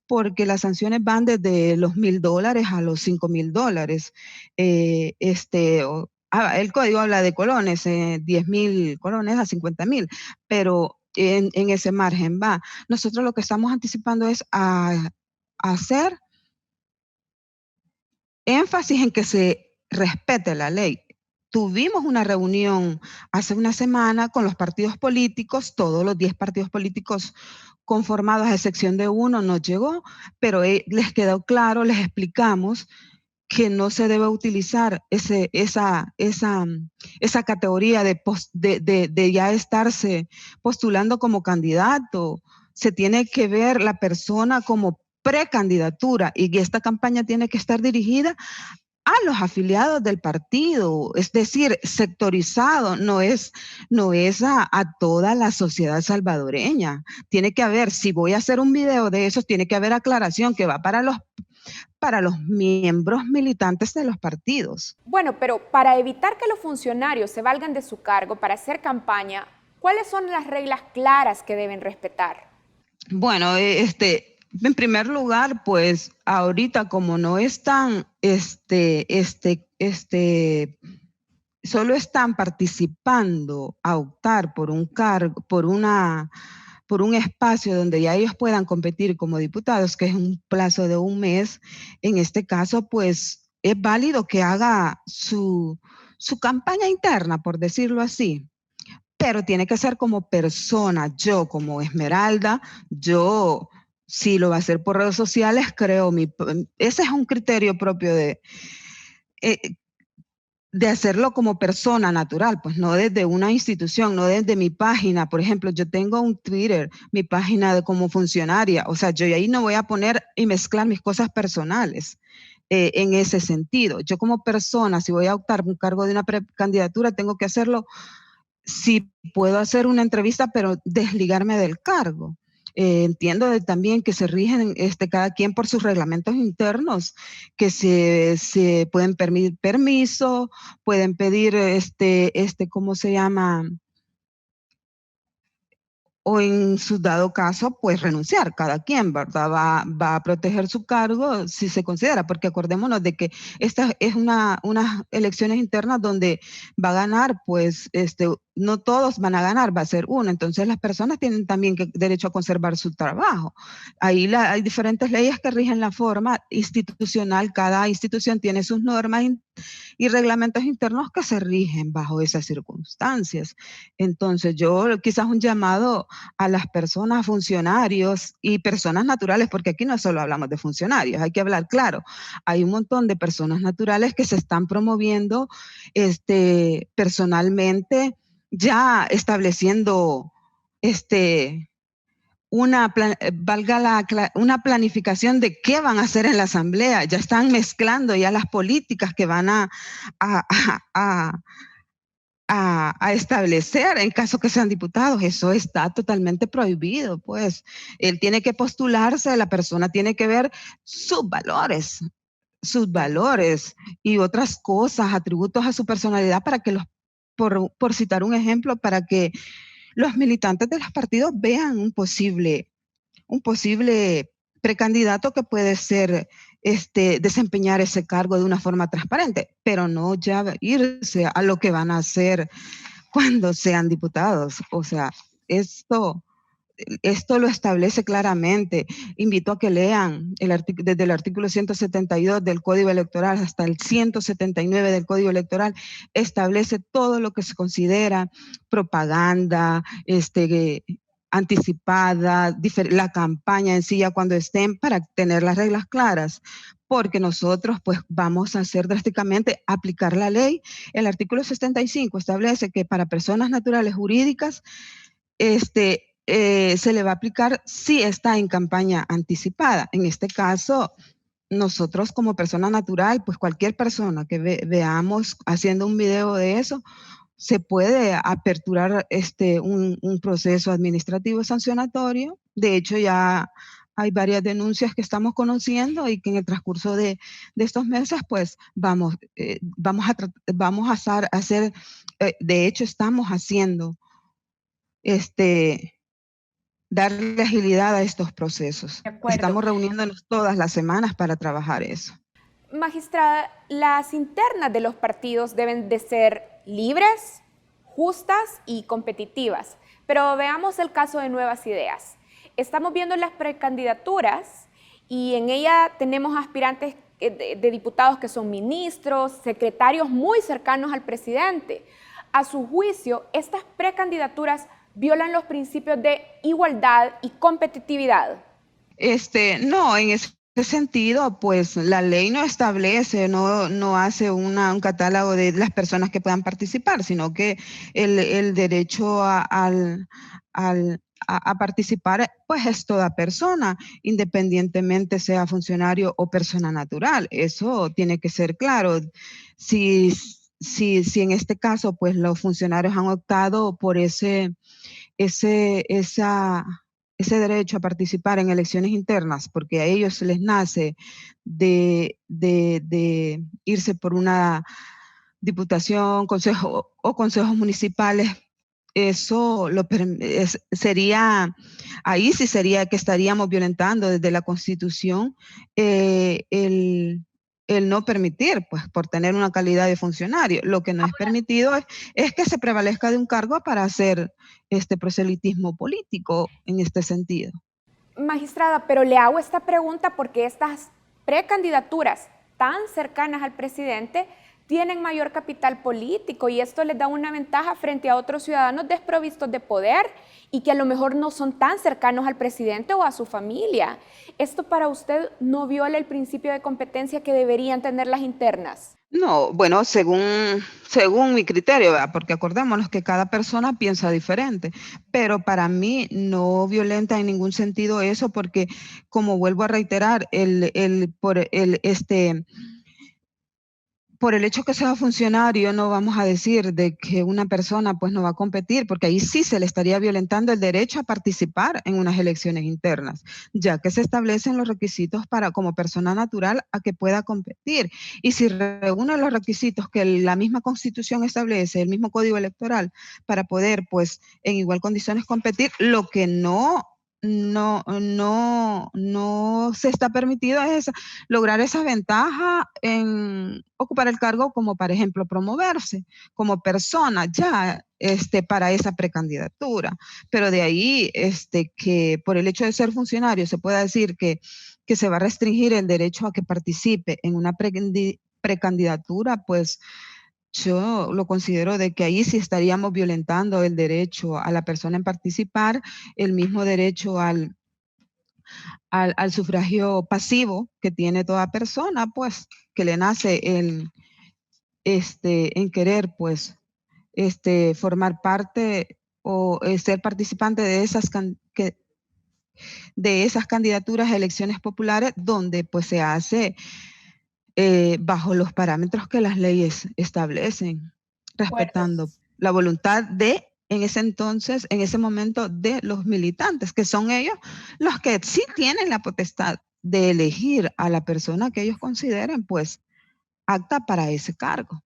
porque las sanciones van desde los $1,000 a los $5,000. El código habla de colones, 10,000 colones a 50,000, pero en ese margen va. Nosotros lo que estamos anticipando es a hacer énfasis en que se respete la ley. Tuvimos una reunión hace una semana con los partidos políticos, todos los 10 partidos políticos conformados a excepción de uno nos llegó, pero les quedó claro, les explicamos que no se debe utilizar esa categoría de ya estarse postulando como candidato. Se tiene que ver la persona como precandidatura, y esta campaña tiene que estar dirigida a los afiliados del partido, es decir, sectorizado, no es a toda la sociedad salvadoreña. Tiene que haber, si voy a hacer un video de esos, tiene que haber aclaración que va para los miembros militantes de los partidos. Bueno, pero para evitar que los funcionarios se valgan de su cargo para hacer campaña, ¿cuáles son las reglas claras que deben respetar? Bueno, en primer lugar, pues ahorita como no están, solo están participando a optar por un cargo, por un espacio donde ya ellos puedan competir como diputados, que es un plazo de 1 mes, en este caso, pues es válido que haga su campaña interna, por decirlo así, pero tiene que ser como persona. Yo como Esmeralda, si lo va a hacer por redes sociales, ese es un criterio propio de hacerlo como persona natural, pues no desde una institución, no desde mi página. Por ejemplo, yo tengo un Twitter, mi página como funcionaria, o sea, yo ahí no voy a poner y mezclar mis cosas personales. en ese sentido. Yo como persona, si voy a optar un cargo de una precandidatura, tengo que hacerlo, si puedo hacer una entrevista, pero desligarme del cargo. Entiendo también que se rigen cada quien por sus reglamentos internos, que se pueden pedir permiso, pueden pedir, ¿cómo se llama? O en su dado caso, pues renunciar. Cada quien, ¿verdad? Va a proteger su cargo si se considera, porque acordémonos de que esta es unas elecciones internas donde va a ganar, pues, no todos van a ganar, va a ser uno. Entonces las personas tienen también derecho a conservar su trabajo. Ahí hay diferentes leyes que rigen la forma institucional. Cada institución tiene sus normas y reglamentos internos que se rigen bajo esas circunstancias. Entonces yo quizás un llamado a las personas, funcionarios y personas naturales, porque aquí no solo hablamos de funcionarios, hay que hablar claro. Hay un montón de personas naturales que se están promoviendo personalmente, ya estableciendo una planificación de qué van a hacer en la asamblea. Ya están mezclando ya las políticas que van a establecer en caso que sean diputados. Eso está totalmente prohibido, pues. Él tiene que postularse, la persona tiene que ver sus valores y otras cosas, atributos a su personalidad para que por citar un ejemplo, para que los militantes de los partidos vean un posible precandidato que puede ser desempeñar ese cargo de una forma transparente, pero no ya irse a lo que van a hacer cuando sean diputados. O sea, esto lo establece claramente. Invito a que lean desde el artículo 172 del Código Electoral hasta el 179 del Código Electoral, establece todo lo que se considera propaganda, anticipada, la campaña en sí ya cuando estén, para tener las reglas claras, porque nosotros pues vamos a hacer drásticamente aplicar la ley. El artículo 75 establece que para personas naturales jurídicas se le va a aplicar si está en campaña anticipada. En este caso, nosotros como persona natural, pues cualquier persona que veamos haciendo un video de eso, se puede aperturar un proceso administrativo sancionatorio. De hecho, ya hay varias denuncias que estamos conociendo y que en el transcurso de estos meses, pues vamos a hacer, de hecho estamos haciendo darle agilidad a estos procesos. Estamos reuniéndonos todas las semanas para trabajar eso. Magistrada, las internas de los partidos deben de ser libres, justas y competitivas. Pero veamos el caso de Nuevas Ideas. Estamos viendo las precandidaturas y en ella tenemos aspirantes de diputados que son ministros, secretarios muy cercanos al presidente. A su juicio, estas precandidaturas violan los principios de igualdad y competitividad. No, en ese sentido, pues la ley no establece, no hace un catálogo de las personas que puedan participar, sino que el derecho a participar, pues es toda persona, independientemente sea funcionario o persona natural. Eso tiene que ser claro. Si en este caso, pues los funcionarios han optado por ese derecho a participar en elecciones internas, porque a ellos les nace de irse por una diputación, consejo o consejos municipales, eso ahí sí sería que estaríamos violentando desde la Constitución el no permitir, pues, por tener una calidad de funcionario. Lo que no es permitido es que se prevalezca de un cargo para hacer proselitismo político en este sentido. Magistrada, pero le hago esta pregunta porque estas precandidaturas tan cercanas al presidente tienen mayor capital político y esto les da una ventaja frente a otros ciudadanos desprovistos de poder y que a lo mejor no son tan cercanos al presidente o a su familia. ¿Esto para usted no viola el principio de competencia que deberían tener las internas? No, bueno, según mi criterio, ¿verdad? Porque acordémonos que cada persona piensa diferente, pero para mí no violenta en ningún sentido eso, porque como vuelvo a reiterar, por el hecho que sea funcionario, no vamos a decir de que una persona pues no va a competir, porque ahí sí se le estaría violentando el derecho a participar en unas elecciones internas, ya que se establecen los requisitos para como persona natural a que pueda competir. Y si reúne los requisitos que la misma Constitución establece, el mismo Código Electoral, para poder pues en igual condiciones competir, lo que no se está permitido es lograr esa ventaja en ocupar el cargo como, por ejemplo, promoverse como persona ya para esa precandidatura. Pero de ahí que por el hecho de ser funcionario se pueda decir que se va a restringir el derecho a que participe en una precandidatura, pues yo lo considero de que ahí sí estaríamos violentando el derecho a la persona en participar, el mismo derecho al sufragio pasivo que tiene toda persona, pues, que le nace en querer, pues, formar parte o ser participante de esas candidaturas a elecciones populares donde, pues, se hace bajo los parámetros que las leyes establecen, respetando la voluntad de, en ese momento, de los militantes, que son ellos los que sí tienen la potestad de elegir a la persona que ellos consideren, pues, apta para ese cargo.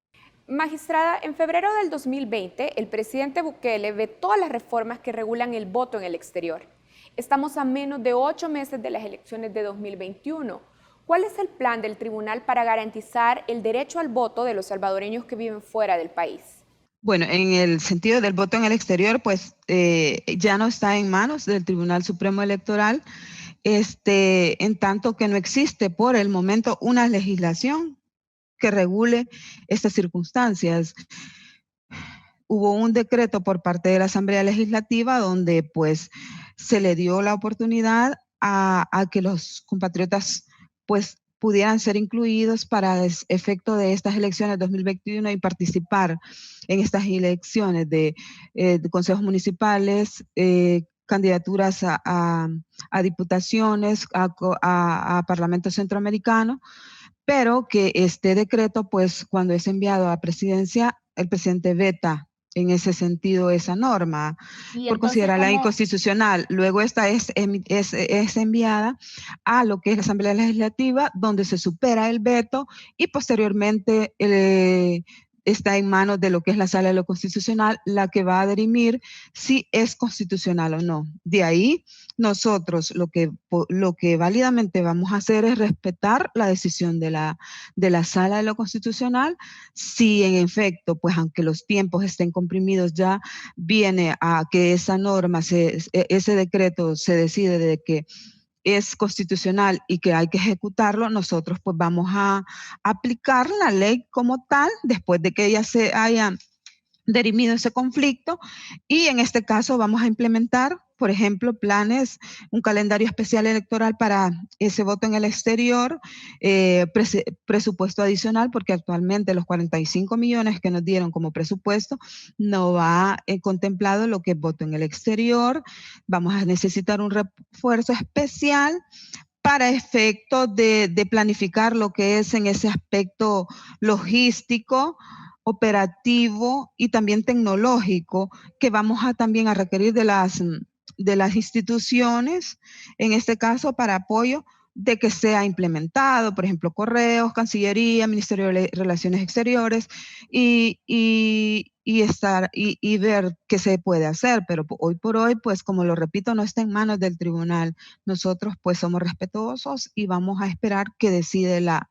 Magistrada, en febrero del 2020, el presidente Bukele vetó las reformas que regulan el voto en el exterior. Estamos a menos de 8 meses de las elecciones de 2021. ¿Cuál es el plan del tribunal para garantizar el derecho al voto de los salvadoreños que viven fuera del país? Bueno, en el sentido del voto en el exterior, pues ya no está en manos del Tribunal Supremo Electoral, en tanto que no existe por el momento una legislación que regule estas circunstancias. Hubo un decreto por parte de la Asamblea Legislativa donde pues se le dio la oportunidad a que los compatriotas pues pudieran ser incluidos para efecto de estas elecciones 2021 y participar en estas elecciones de consejos municipales, candidaturas a diputaciones, a Parlamento Centroamericano, pero que este decreto, pues cuando es enviado a la presidencia, el presidente veta en ese sentido esa norma por considerarla inconstitucional. Luego esta es enviada a lo que es la Asamblea Legislativa, donde se supera el veto y posteriormente está en manos de lo que es la Sala de lo Constitucional, la que va a dirimir si es constitucional o no. De ahí, nosotros lo que válidamente vamos a hacer es respetar la decisión de la Sala de lo Constitucional. Si en efecto, pues aunque los tiempos estén comprimidos, ya viene a que esa norma, ese decreto se decide de que es constitucional y que hay que ejecutarlo, nosotros pues vamos a aplicar la ley como tal después de que ya se haya dirimido ese conflicto y en este caso vamos a implementar, por ejemplo, planes, un calendario especial electoral para ese voto en el exterior, presupuesto adicional, porque actualmente los 45 millones que nos dieron como presupuesto no va contemplado lo que es voto en el exterior. Vamos a necesitar un refuerzo especial para efecto de planificar lo que es en ese aspecto logístico, operativo y también tecnológico, que vamos a también a requerir de las instituciones, en este caso para apoyo de que sea implementado, por ejemplo, correos, Cancillería, Ministerio de Relaciones Exteriores y ver qué se puede hacer, pero hoy por hoy, pues como lo repito, no está en manos del tribunal. Nosotros pues somos respetuosos y vamos a esperar que decide la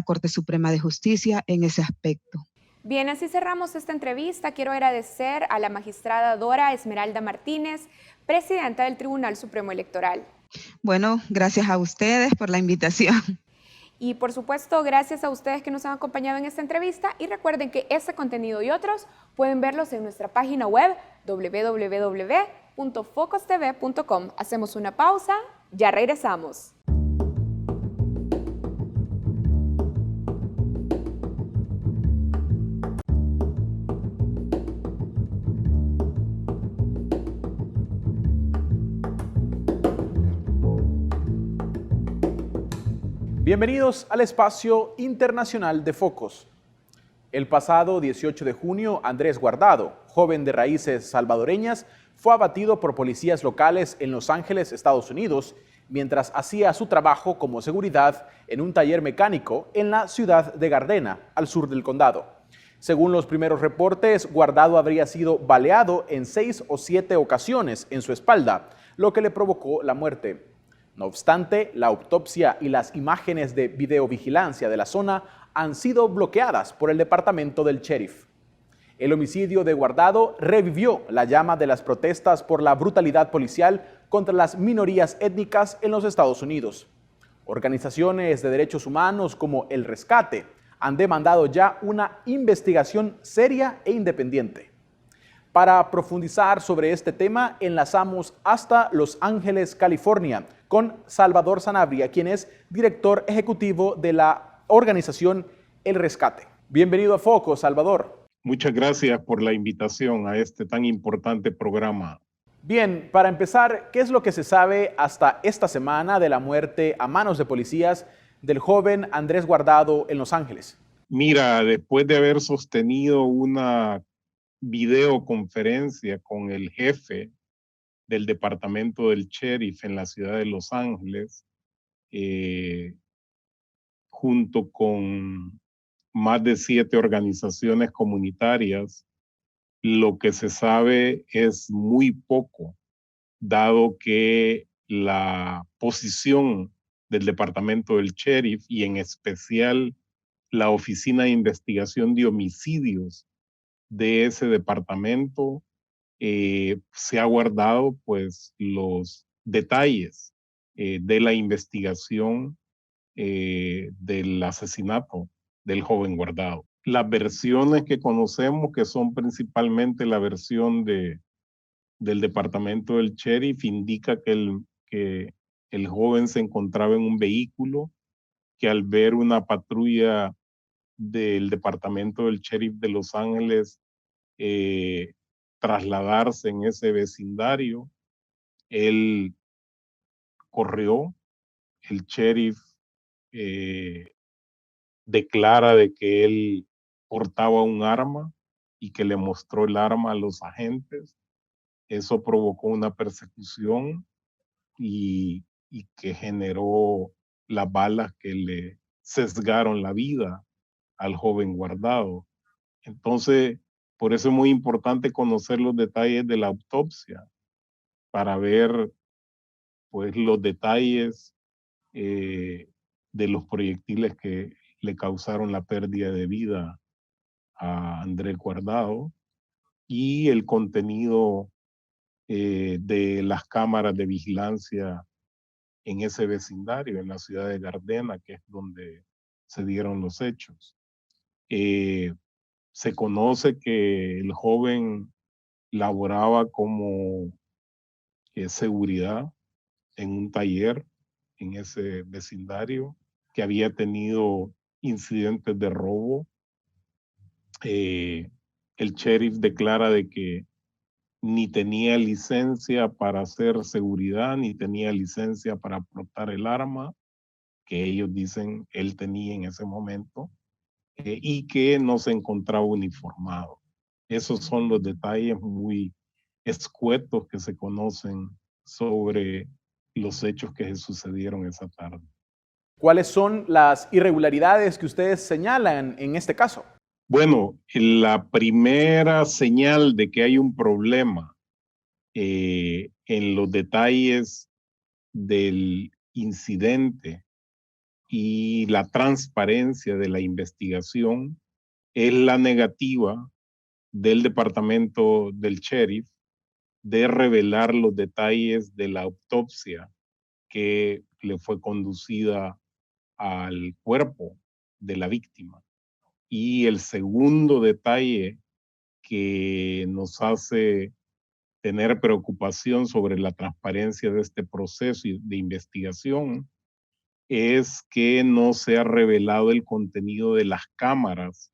Corte Suprema de Justicia en ese aspecto. Bien, así cerramos esta entrevista. Quiero agradecer a la magistrada Dora Esmeralda Martínez, presidenta del Tribunal Supremo Electoral. Bueno, gracias a ustedes por la invitación. Y por supuesto, gracias a ustedes que nos han acompañado en esta entrevista y recuerden que este contenido y otros pueden verlos en nuestra página web www.focostv.com. Hacemos una pausa, ya regresamos. Bienvenidos al espacio internacional de Focos. El pasado 18 de junio, Andrés Guardado, joven de raíces salvadoreñas, fue abatido por policías locales en Los Ángeles, Estados Unidos, mientras hacía su trabajo como seguridad en un taller mecánico en la ciudad de Gardena, al sur del condado. Según los primeros reportes, Guardado habría sido baleado en 6 o 7 ocasiones en su espalda, lo que le provocó la muerte. No obstante, la autopsia y las imágenes de videovigilancia de la zona han sido bloqueadas por el departamento del sheriff. El homicidio de Guardado revivió la llama de las protestas por la brutalidad policial contra las minorías étnicas en los Estados Unidos. Organizaciones de derechos humanos como El Rescate han demandado ya una investigación seria e independiente. Para profundizar sobre este tema, enlazamos hasta Los Ángeles, California, con Salvador Sanabria, quien es director ejecutivo de la organización El Rescate. Bienvenido a Focos, Salvador. Muchas gracias por la invitación a este tan importante programa. Bien, para empezar, ¿qué es lo que se sabe hasta esta semana de la muerte a manos de policías del joven Andrés Guardado en Los Ángeles? Mira, después de haber sostenido una videoconferencia con el jefe del departamento del sheriff en la ciudad de Los Ángeles, junto con más de 7 organizaciones comunitarias, lo que se sabe es muy poco, dado que la posición del departamento del sheriff y en especial la Oficina de Investigación de Homicidios de ese departamento se ha guardado pues los detalles de la investigación del asesinato del joven Guardado. Las versiones que conocemos, que son principalmente la versión del departamento del sheriff, indica que el joven se encontraba en un vehículo, que al ver una patrulla del departamento del sheriff de Los Ángeles trasladarse en ese vecindario, él corrió. El sheriff declara de que él portaba un arma y que le mostró el arma a los agentes. Eso provocó una persecución y que generó las balas que le sesgaron la vida al joven Guardado. Entonces, por eso es muy importante conocer los detalles de la autopsia para ver pues los detalles de los proyectiles que le causaron la pérdida de vida a Andrés Guardado y el contenido de las cámaras de vigilancia en ese vecindario, en la ciudad de Gardena, que es donde se dieron los hechos. Se conoce que el joven laboraba como seguridad en un taller en ese vecindario, que había tenido incidentes de robo. El sheriff declara de que ni tenía licencia para hacer seguridad, ni tenía licencia para portar el arma, que ellos dicen él tenía en ese momento, y que no se encontraba uniformado. Esos son los detalles muy escuetos que se conocen sobre los hechos que sucedieron esa tarde. ¿Cuáles son las irregularidades que ustedes señalan en este caso? Bueno, la primera señal de que hay un problema en los detalles del incidente y la transparencia de la investigación es la negativa del departamento del sheriff de revelar los detalles de la autopsia que le fue conducida al cuerpo de la víctima. Y el segundo detalle que nos hace tener preocupación sobre la transparencia de este proceso de investigación es que no se ha revelado el contenido de las cámaras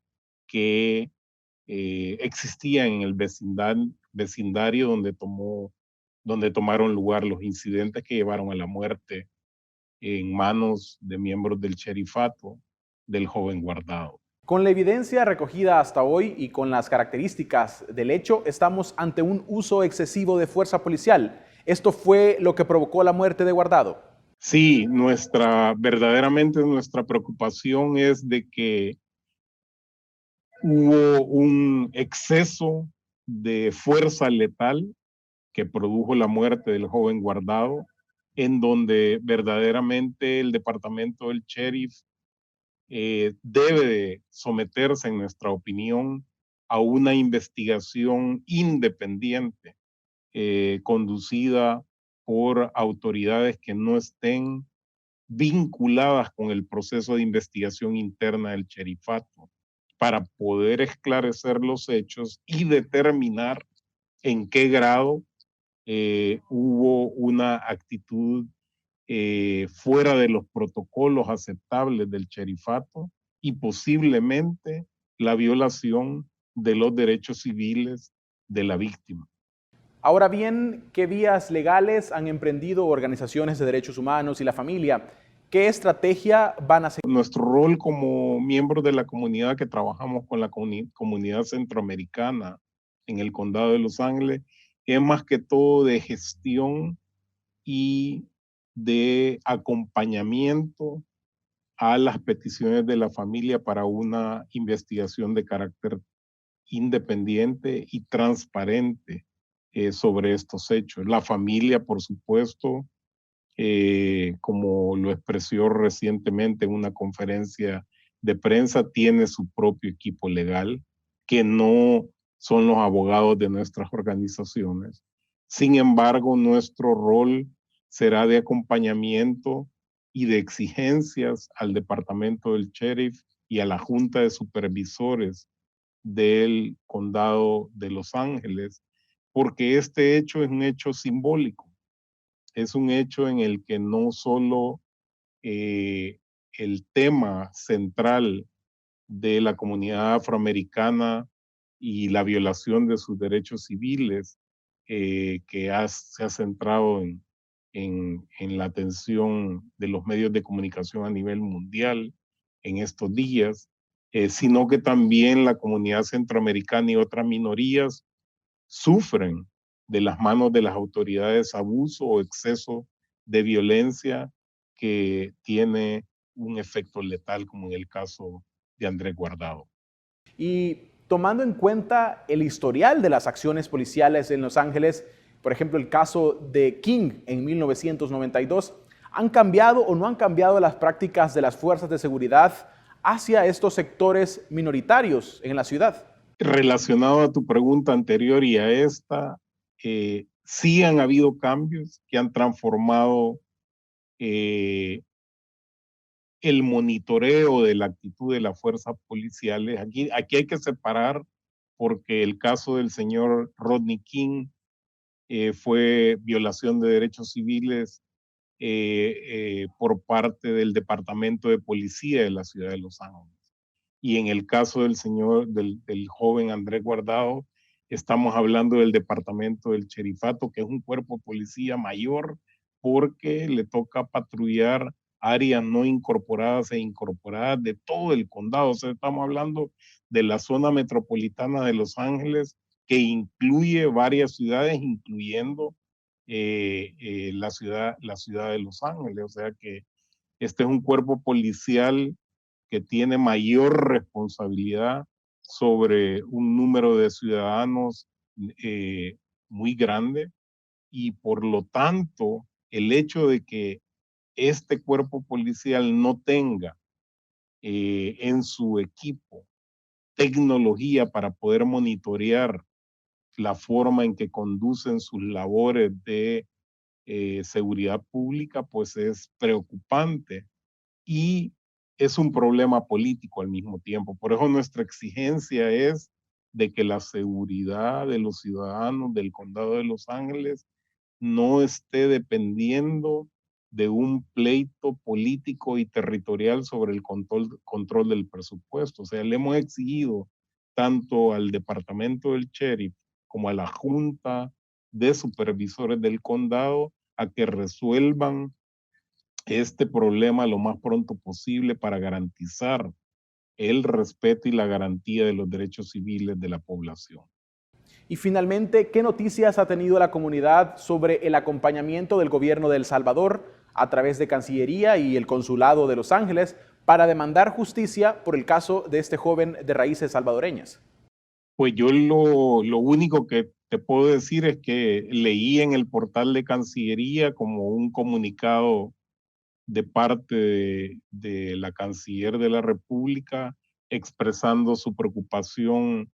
que existían en el vecindario donde tomaron lugar los incidentes que llevaron a la muerte en manos de miembros del sherifato del joven Guardado. Con la evidencia recogida hasta hoy y con las características del hecho, estamos ante un uso excesivo de fuerza policial. ¿Esto fue lo que provocó la muerte de Guardado? Sí, verdaderamente nuestra preocupación es de que hubo un exceso de fuerza letal que produjo la muerte del joven Guardado, en donde verdaderamente el departamento del sheriff debe de someterse, en nuestra opinión, a una investigación independiente conducida por autoridades que no estén vinculadas con el proceso de investigación interna del sherifato, para poder esclarecer los hechos y determinar en qué grado hubo una actitud fuera de los protocolos aceptables del sherifato y posiblemente la violación de los derechos civiles de la víctima. Ahora bien, ¿qué vías legales han emprendido organizaciones de derechos humanos y la familia? ¿Qué estrategia van a seguir? Nuestro rol como miembros de la comunidad que trabajamos con la comunidad centroamericana en el condado de Los Ángeles es más que todo de gestión y de acompañamiento a las peticiones de la familia para una investigación de carácter independiente y transparente sobre estos hechos. La familia, por supuesto, como lo expresó recientemente en una conferencia de prensa, tiene su propio equipo legal, que no son los abogados de nuestras organizaciones. Sin embargo, nuestro rol será de acompañamiento y de exigencias al departamento del sheriff y a la junta de supervisores del condado de Los Ángeles, porque este hecho es un hecho simbólico. Es un hecho en el que no solo el tema central de la comunidad afroamericana y la violación de sus derechos civiles se ha centrado en la atención de los medios de comunicación a nivel mundial en estos días, sino que también la comunidad centroamericana y otras minorías sufren de las manos de las autoridades abuso o exceso de violencia que tiene un efecto letal, como en el caso de Andrés Guardado. Y tomando en cuenta el historial de las acciones policiales en Los Ángeles, por ejemplo, el caso de King en 1992, ¿han cambiado o no han cambiado las prácticas de las fuerzas de seguridad hacia estos sectores minoritarios en la ciudad? Relacionado a tu pregunta anterior y a esta, sí han habido cambios que han transformado el monitoreo de la actitud de las fuerzas policiales. Aquí hay que separar, porque el caso del señor Rodney King fue violación de derechos civiles por parte del Departamento de Policía de la ciudad de Los Ángeles. Y en el caso del joven Andrés Guardado, estamos hablando del departamento del sherifato, que es un cuerpo de policía mayor, porque le toca patrullar áreas no incorporadas e incorporadas de todo el condado. O sea, estamos hablando de la zona metropolitana de Los Ángeles, que incluye varias ciudades, incluyendo la ciudad de Los Ángeles. O sea que este es un cuerpo policial que tiene mayor responsabilidad sobre un número de ciudadanos muy grande, y por lo tanto el hecho de que este cuerpo policial no tenga en su equipo tecnología para poder monitorear la forma en que conducen sus labores de seguridad pública, pues es preocupante y es un problema político al mismo tiempo. Por eso nuestra exigencia es de que la seguridad de los ciudadanos del condado de Los Ángeles no esté dependiendo de un pleito político y territorial sobre el control del presupuesto. O sea, le hemos exigido tanto al departamento del sheriff como a la junta de supervisores del condado a que resuelvan este problema lo más pronto posible para garantizar el respeto y la garantía de los derechos civiles de la población. Y finalmente, ¿qué noticias ha tenido la comunidad sobre el acompañamiento del gobierno de El Salvador a través de Cancillería y el Consulado de Los Ángeles para demandar justicia por el caso de este joven de raíces salvadoreñas? Pues yo lo único que te puedo decir es que leí en el portal de Cancillería como un comunicado de parte de la Canciller de la República expresando su preocupación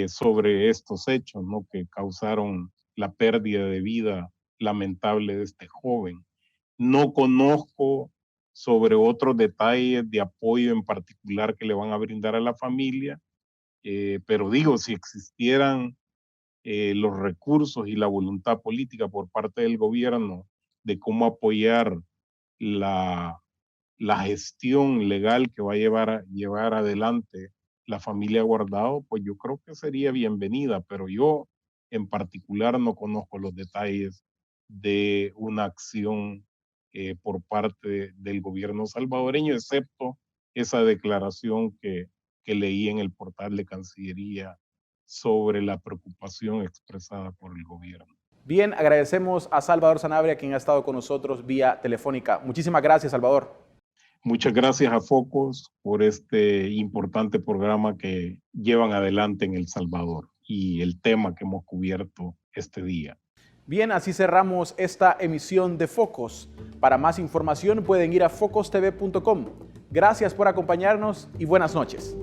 sobre estos hechos, ¿no?, que causaron la pérdida de vida lamentable de este joven. No conozco sobre otros detalles de apoyo en particular que le van a brindar a la familia, pero digo, si existieran los recursos y la voluntad política por parte del gobierno de cómo apoyar la gestión legal que va a llevar adelante la familia Guardado, pues yo creo que sería bienvenida, pero yo en particular no conozco los detalles de una acción por parte del gobierno salvadoreño, excepto esa declaración que leí en el portal de Cancillería sobre la preocupación expresada por el gobierno. Bien, agradecemos a Salvador Sanabria, quien ha estado con nosotros vía telefónica. Muchísimas gracias, Salvador. Muchas gracias a Focus por este importante programa que llevan adelante en El Salvador y el tema que hemos cubierto este día. Bien, así cerramos esta emisión de Focus. Para más información pueden ir a focustv.com. Gracias por acompañarnos y buenas noches.